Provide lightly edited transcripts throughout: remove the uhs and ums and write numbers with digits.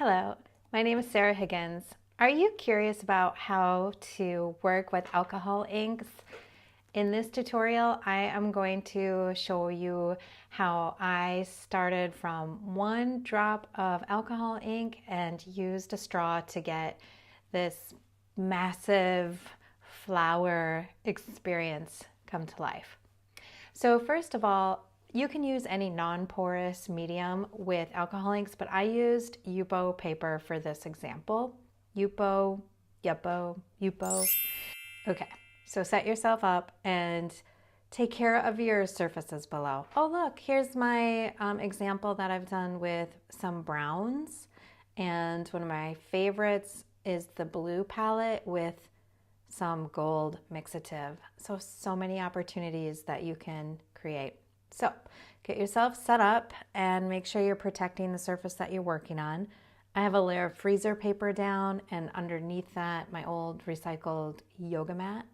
Hello, my name is Sarah Higgins. Are you curious about how to work with alcohol inks? In this tutorial, I am going to show you how I started from 1 drop of alcohol ink and used a straw to get this massive flower experience come to life. So first of all, you can use any non-porous medium with alcohol inks, but I used Yupo paper for this example. Yupo, Yupo. Okay, so set yourself up and take care of your surfaces below. Oh look, here's my example that I've done with some browns. And one of my favorites is the blue palette with some gold mixative. So many opportunities that you can create. So get yourself set up and make sure you're protecting the surface that you're working on. I have a layer of freezer paper down, and underneath that, my old recycled yoga mat.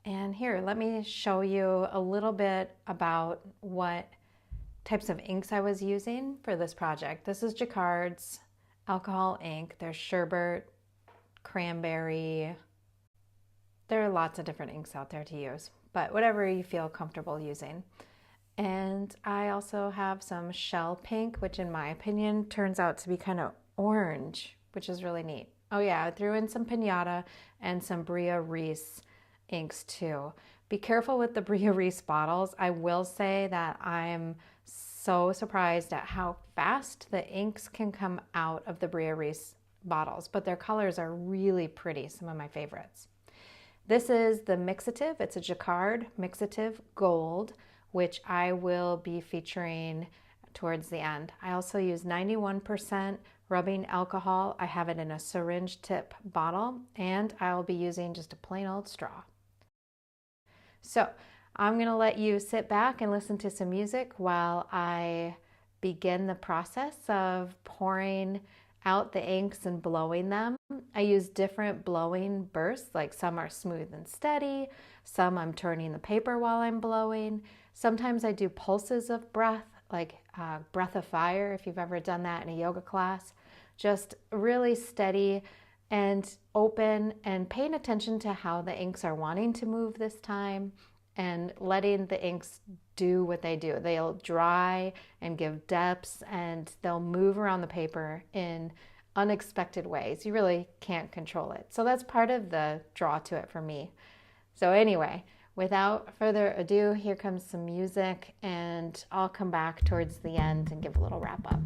And here, let me show you a little bit about what types of inks I was using for this project. This is Jacquard's alcohol ink. There's sherbet, cranberry. There are lots of different inks out there to use, but whatever you feel comfortable using. And I also have some shell pink, which in my opinion turns out to be kind of orange, which is really neat. Oh yeah, I threw in some Pinata and some Bria Reese inks too. Be careful with the Bria Reese bottles. I will say that I'm so surprised at how fast the inks can come out of the Bria Reese bottles, but their colors are really pretty, some of my favorites. This is the Mixative. It's a Jacquard Mixative Gold, which I will be featuring towards the end. I also use 91% rubbing alcohol. I have it in a syringe tip bottle, and I'll be using just a plain old straw. So I'm gonna let you sit back and listen to some music while I begin the process of pouring out the inks and blowing them. I use different blowing bursts, like some are smooth and steady, some I'm turning the paper while I'm blowing. Sometimes I do pulses of breath, like breath of fire, if you've ever done that in a yoga class. Just really steady and open and paying attention to how the inks are wanting to move this time and letting the inks do what they do. They'll dry and give depths, and they'll move around the paper in unexpected ways. You really can't control it. So that's part of the draw to it for me. So anyway, without further ado, here comes some music, and I'll come back towards the end and give a little wrap up.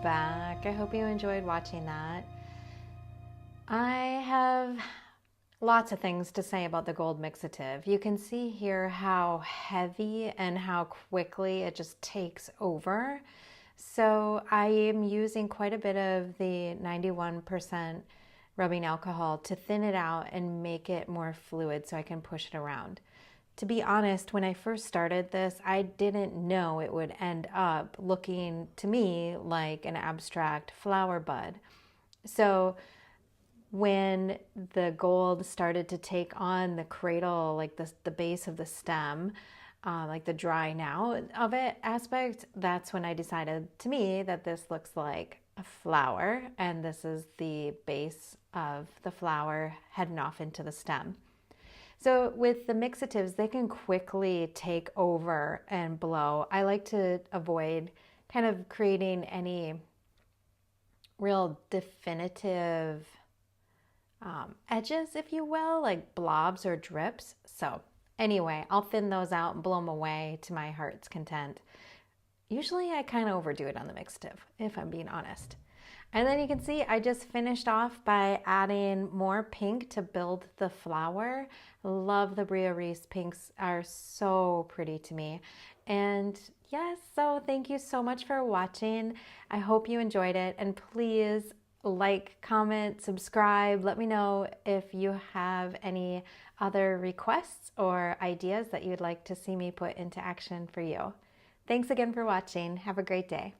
back. I hope you enjoyed watching that. I have lots of things to say about the gold mixative. You can see here how heavy and how quickly it just takes over. So I am using quite a bit of the 91% rubbing alcohol to thin it out and make it more fluid so I can push it around. To be honest, when I first started this, I didn't know it would end up looking to me like an abstract flower bud. So when the gold started to take on the cradle, like the base of the stem, like the drying out of it aspect, that's when I decided to me that this looks like a flower, and this is the base of the flower heading off into the stem. So with the mixatives, they can quickly take over and blow. I like to avoid kind of creating any real definitive edges, if you will, like blobs or drips. So anyway, I'll thin those out and blow them away to my heart's content. Usually I kind of overdo it on the mixative, if I'm being honest. And then you can see I just finished off by adding more pink to build the flower. Love the Bria Reese pinks, are so pretty to me. And yes, so thank you so much for watching. I hope you enjoyed it, and please like, comment, subscribe. Let me know if you have any other requests or ideas that you'd like to see me put into action for you. Thanks again for watching. Have a great day.